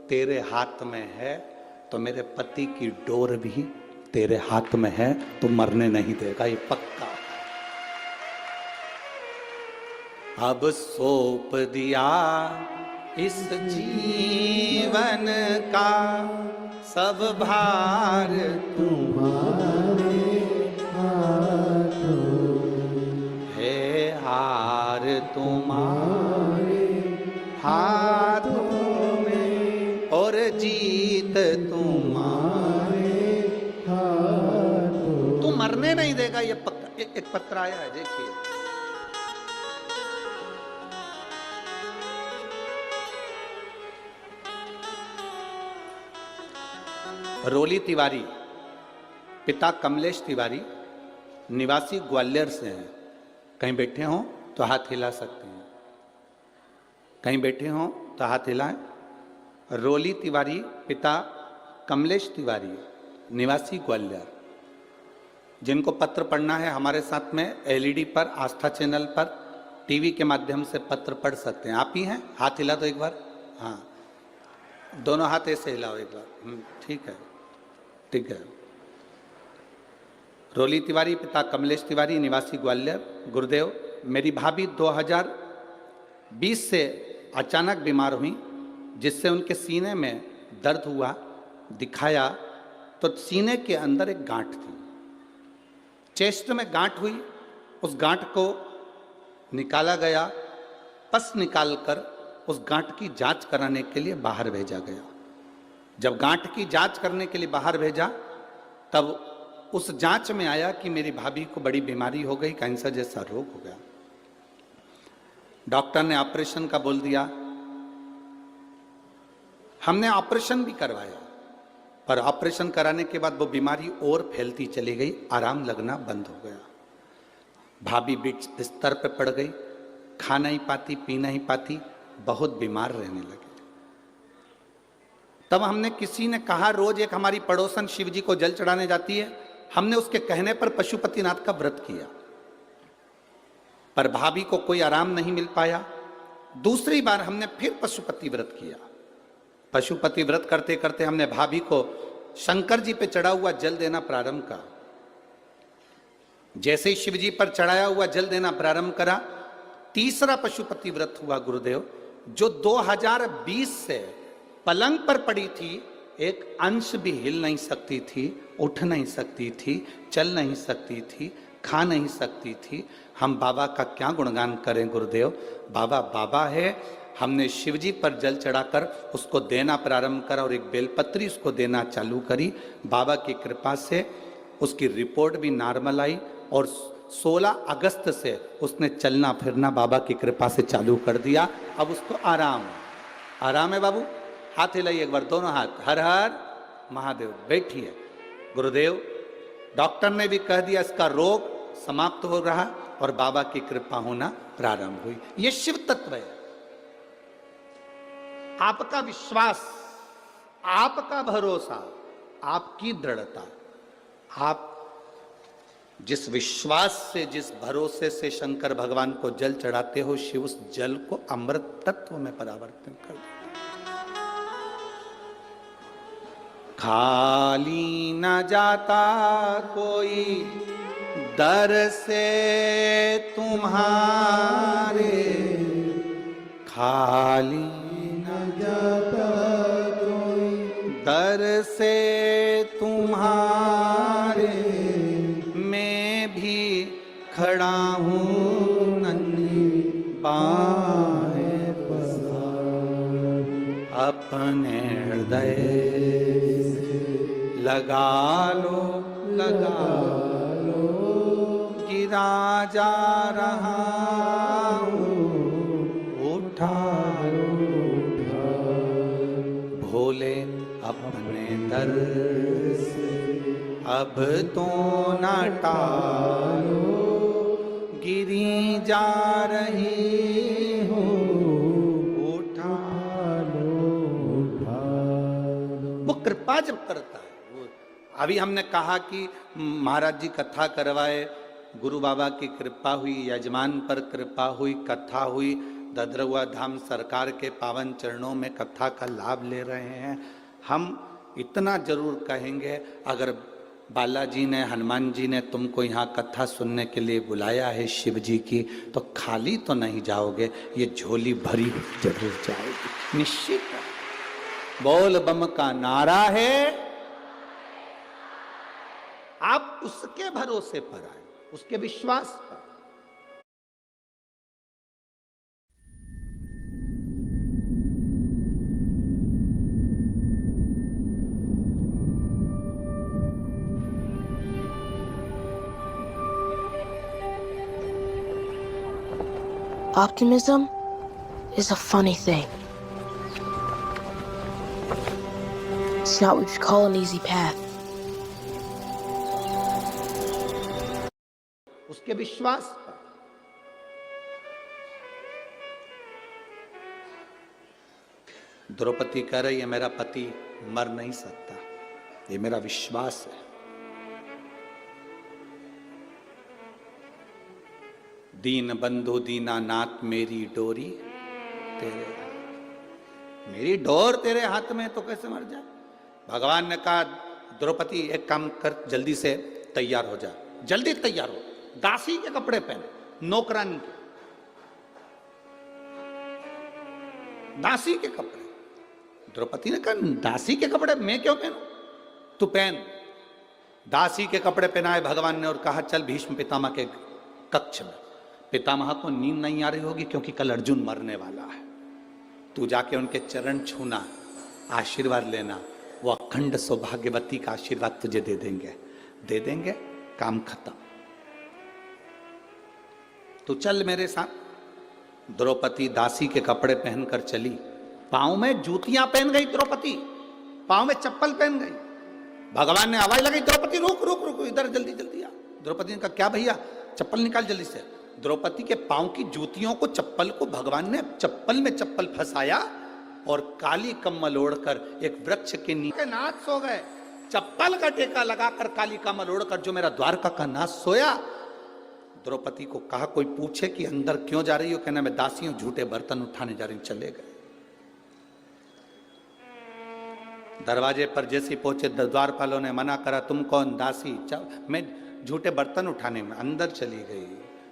तेरे हाथ में है, तो मेरे पति की डोर भी तेरे हाथ में है, तो मरने नहीं देगा, ये पक्का। अब सौंप दिया इस जीवन का सब भार तुम्हारे हाथों, है हार तुम्हारे हाथों में और जीत तुम्हारे हाथों। तू मरने नहीं देगा, ये पक्का। एक पत्र आया है, देखिए। रोली तिवारी, पिता कमलेश तिवारी, निवासी ग्वालियर से हैं। कहीं बैठे हों तो हाथ हिला सकते हैं, कहीं बैठे हों तो हाथ हिलाएं। रोली तिवारी, पिता कमलेश तिवारी, निवासी ग्वालियर। जिनको पत्र पढ़ना है हमारे साथ में एलईडी पर, आस्था चैनल पर, टीवी के माध्यम से पत्र पढ़ सकते हैं। आप ही हैं? हाथ हिला दो एक बार। हाँ, दोनों हाथ ऐसे हिलाओ एक बार। ठीक है, ठीक है। रोली तिवारी, पिता कमलेश तिवारी, निवासी ग्वालियर। गुरुदेव, मेरी भाभी 2020 से अचानक बीमार हुई, जिससे उनके सीने में दर्द हुआ। दिखाया तो सीने के अंदर एक गांठ थी, चेस्ट में गांठ हुई। उस गांठ को निकाला गया, पस निकालकर उस गांठ की जांच कराने के लिए बाहर भेजा गया। जब गांठ की जांच करने के लिए बाहर भेजा, तब उस जांच में आया कि मेरी भाभी को बड़ी बीमारी हो गई, कैंसर जैसा रोग हो गया। डॉक्टर ने ऑपरेशन का बोल दिया। हमने ऑपरेशन भी करवाया, पर ऑपरेशन कराने के बाद वो बीमारी और फैलती चली गई, आराम लगना बंद हो गया। भाभी बिस्तर पे पड़ गई, खा नहीं पाती, पी नहीं पाती, बहुत बीमार रहने लगी। तब हमने, किसी ने कहा, रोज एक हमारी पड़ोसन शिव जी को जल चढ़ाने जाती है, हमने उसके कहने पर पशुपतिनाथ का व्रत किया, पर भाभी को कोई आराम नहीं मिल पाया। दूसरी बार हमने फिर पशुपति व्रत किया। पशुपति व्रत करते करते हमने भाभी को शंकर जी पे चढ़ा हुआ जल देना प्रारंभ करा। जैसे ही शिव जी पर चढ़ाया हुआ जल देना प्रारंभ करा, तीसरा पशुपति व्रत हुआ गुरुदेव, जो 2020 से पलंग पर पड़ी थी, एक अंश भी हिल नहीं सकती थी, उठ नहीं सकती थी, चल नहीं सकती थी, खा नहीं सकती थी। हम बाबा का क्या गुणगान करें गुरुदेव। बाबा बाबा है। हमने शिवजी पर जल चढ़ाकर उसको देना प्रारंभ करा और एक बेलपत्री उसको देना चालू करी। बाबा की कृपा से उसकी रिपोर्ट भी नॉर्मल आई और 16 अगस्त से उसने चलना फिरना बाबा की कृपा से चालू कर दिया। अब उसको आराम है। आराम है बाबू। हाथ हिलाइए एक बार, दोनों हाथ। हर हर महादेव। बैठिए। गुरुदेव, डॉक्टर ने भी कह दिया इसका रोग समाप्त हो रहा और बाबा की कृपा होना प्रारंभ हुई। ये शिव तत्व है। आपका विश्वास, आपका भरोसा, आपकी दृढ़ता, आप जिस विश्वास से, जिस भरोसे से शंकर भगवान को जल चढ़ाते हो, शिव उस जल को अमृत तत्व में परिवर्तन कर देते। खाली न जाता कोई दर से तुम्हारे, खाली न जाता कोई दर से तुम्हारे, मैं भी खड़ा हूँ नन्ही बाहें पसार, अपने हृदय लगा लो, लगा लो, गिरा जा रहा हूँ, उठा लो, उठा। भोले अपने दर से अब तो न टालो, गिरी जा रही हूँ, उठा लो, उठा लो। वो कृपा जब करता है। अभी हमने कहा कि महाराज जी कथा करवाए, गुरु बाबा की कृपा हुई, यजमान पर कृपा हुई, कथा हुई। ददरुआ धाम सरकार के पावन चरणों में कथा का लाभ ले रहे हैं। हम इतना जरूर कहेंगे, अगर बालाजी ने, हनुमान जी ने तुमको यहाँ कथा सुनने के लिए बुलाया है शिव जी की, तो खाली तो नहीं जाओगे, ये झोली भरी जरूर जाएगी, निश्चित है। बोल बम का नारा है, आप उसके भरोसे पर आए, उसके विश्वास पर। Optimism is a funny thing. It's not what you call an easy path. उसके विश्वास पर। द्रौपदी कह रही है मेरा पति मर नहीं सकता, ये मेरा विश्वास है। दीन बंधु दीना नाथ मेरी डोरी तेरे, मेरी डोर तेरे हाथ में, तो कैसे मर जाए। भगवान ने कहा द्रौपदी एक काम कर, जल्दी से तैयार हो जा, जल्दी तैयार हो, दासी के कपड़े पहन, नौकरानी के, दासी के कपड़े। द्रौपदी ने कहा दासी के कपड़े मैं क्यों पहनूं, तू पहन। दासी के कपड़े पहनाए भगवान ने और कहा चल भीष्म पितामह के कक्ष में। पितामह को नींद नहीं आ रही होगी क्योंकि कल अर्जुन मरने वाला है, तू जाके उनके चरण छूना, आशीर्वाद लेना, वो अखंड सौभाग्यवती का आशीर्वाद तुझे दे देंगे, काम खत्म। तू चल मेरे साथ। द्रौपदी दासी के कपड़े पहनकर चली, पांव में जूतियां पहन गई द्रौपदी, पांव में चप्पल पहन गई। भगवान ने आवाज लगाई द्रौपदी रुक रुक रुक, इधर जल्दी जल्दी आ। द्रौपदी ने कहा क्या भैया, चप्पल निकाल जल्दी से। द्रौपदी के पांव की जूतियों को, चप्पल को भगवान ने चप्पल में चप्पल फंसाया और काली कम्बल ओढ़कर एक वृक्ष के नीचे नाथ सो गए। चप्पल का टेका लगाकर काली कम्बल ओढ़कर जो मेरा द्वारका का नाथ सोया। द्रौपदी को कहा कोई पूछे कि अंदर क्यों जा रही हो, कहना मैं दासी हूं, झूठे बर्तन उठाने जा रही हूं। चले गए। दरवाजे पर जैसे पहुंचे द्वारपालों ने मना करा, तुम कौन दासी, मैं झूठे बर्तन उठाने में। अंदर चली गई।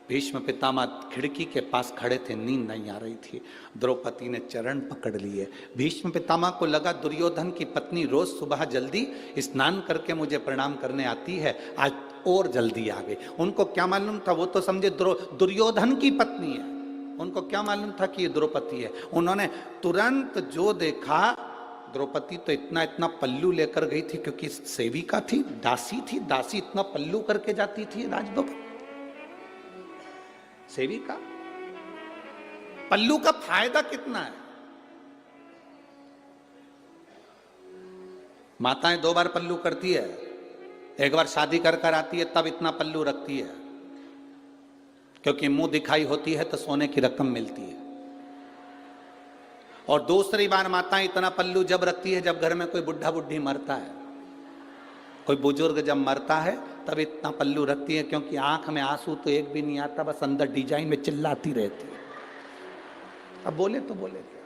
भीष्म पितामह खिड़की के पास खड़े थे, नींद नहीं आ रही थी। द्रौपदी ने चरण पकड़ लिए। भीष्म पितामह को लगा दुर्योधन की पत्नी रोज सुबह जल्दी स्नान करके मुझे प्रणाम करने आती है, आज और जल्दी आ गई। उनको क्या मालूम था, वो तो समझे दुर्योधन की पत्नी है, उनको क्या मालूम था कि ये द्रौपदी है। उन्होंने तुरंत जो देखा, द्रौपदी तो इतना इतना पल्लू लेकर गई थी, क्योंकि सेविका थी, दासी थी, दासी इतना पल्लू करके जाती थी राजभवन। सेविका, पल्लू का फायदा कितना है। माताएं 2 बार पल्लू करती है, एक बार शादी कर कर आती है तब इतना पल्लू रखती है, क्योंकि मुंह दिखाई होती है तो सोने की रकम मिलती है। और दूसरी बार माताएं इतना पल्लू जब रखती है जब घर में कोई बुढ़ा बुढ़ी मरता है, कोई बुजुर्ग जब मरता है तब इतना पल्लू रखती है, क्योंकि आंख में आंसू तो एक भी नहीं आता, बस अंदर डिजाइन में चिल्लाती रहती है। अब बोले तो बोले क्या,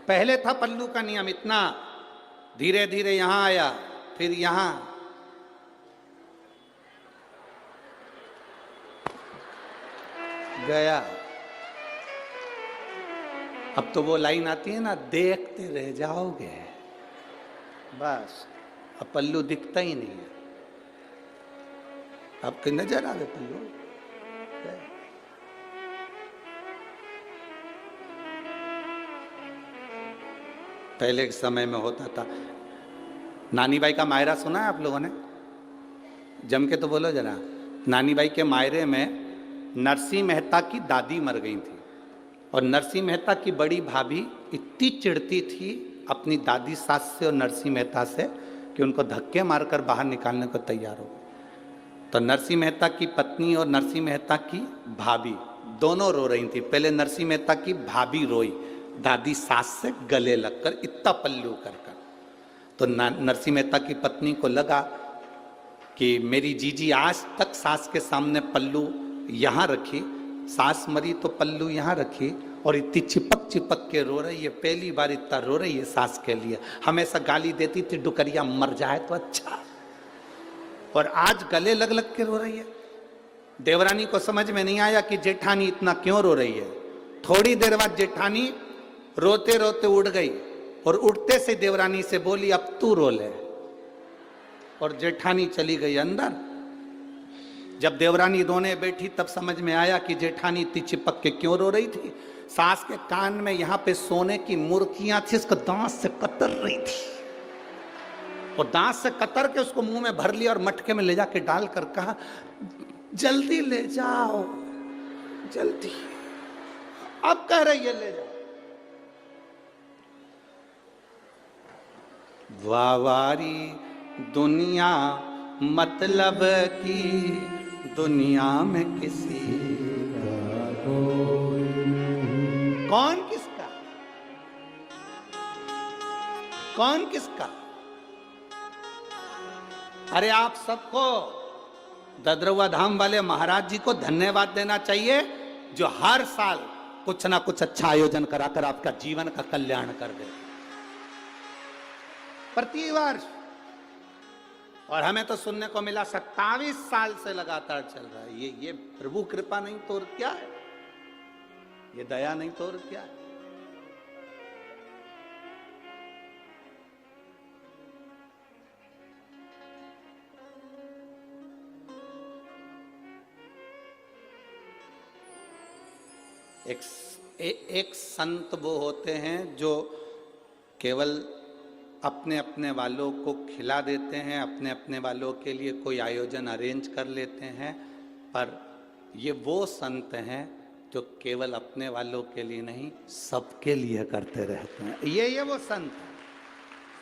पहले था पल्लू का नियम इतना, धीरे धीरे यहां आया, फिर यहां, गया। अब तो वो लाइन आती है ना, देखते रह जाओगे, बस अब पल्लू दिखता ही नहीं है। आपके नजर आ गए पल्लू। पहले के समय में होता था, नानी बाई का मायरा सुना है आप लोगों ने, जम के तो बोलो जरा। नानी बाई के मायरे में नरसिंह मेहता की दादी मर गई थी, और नरसिंह मेहता की बड़ी भाभी इतनी चिढ़ती थी अपनी दादी सास से और नरसिंह मेहता से कि उनको धक्के मारकर बाहर निकालने को तैयार हो। तो नरसिंह मेहता की पत्नी और नरसिंह मेहता की भाभी दोनों रो रही थी। पहले नरसिंह मेहता की भाभी रोई, दादी सास से गले लगकर, इतना पल्लू कर कर। तो नरसिंह मेहता की पत्नी को लगा कि मेरी जीजी आज तक सास के सामने पल्लू यहाँ रखी, सास मरी तो पल्लू यहां रखी और इतनी चिपक चिपक के रो रही है, पहली बार इतना रो रही है सास के लिए। हमेशा गाली देती थी डुकरिया मर जाए तो अच्छा, और आज गले लग लग के रो रही है। देवरानी को समझ में नहीं आया कि जेठानी इतना क्यों रो रही है। थोड़ी देर बाद जेठानी रोते रोते उठ गई और उठते से देवरानी से बोली अब तू रो ले, और जेठानी चली गई अंदर। जब देवरानी रोने बैठी तब समझ में आया कि जेठानी इतनी चिपक के क्यों रो रही थी। सास के कान में यहां पे सोने की मूर्तियां थी, उसको दांत से कतर रही थी, और दांत से कतर के उसको मुंह में भर लिया और मटके में ले जाके डालकर कहा जल्दी ले जाओ जल्दी। अब कह रही है ले जाओ। वावारी दुनिया मतलब की दुनिया में किसी का कौन किसका, कौन किसका। अरे आप सबको ददरवा धाम वाले महाराज जी को धन्यवाद देना चाहिए जो हर साल कुछ ना कुछ अच्छा आयोजन कराकर आपका जीवन का कल्याण कर दे प्रतिवर्ष। और हमें तो सुनने को मिला 27 साल से लगातार चल रहा है। ये प्रभु कृपा नहीं तो और क्या है, ये दया नहीं तो और क्या है। एक संत वो होते हैं जो केवल अपने अपने वालों को खिला देते हैं, अपने अपने वालों के लिए कोई आयोजन अरेंज कर लेते हैं, पर ये वो संत हैं जो केवल अपने वालों के लिए नहीं सबके लिए करते रहते हैं। ये वो संत है,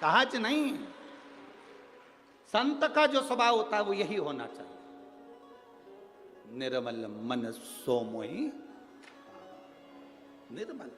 सहज नहीं। संत का जो स्वभाव होता है वो यही होना चाहिए, निर्मल मन सो मोहि निर्मल।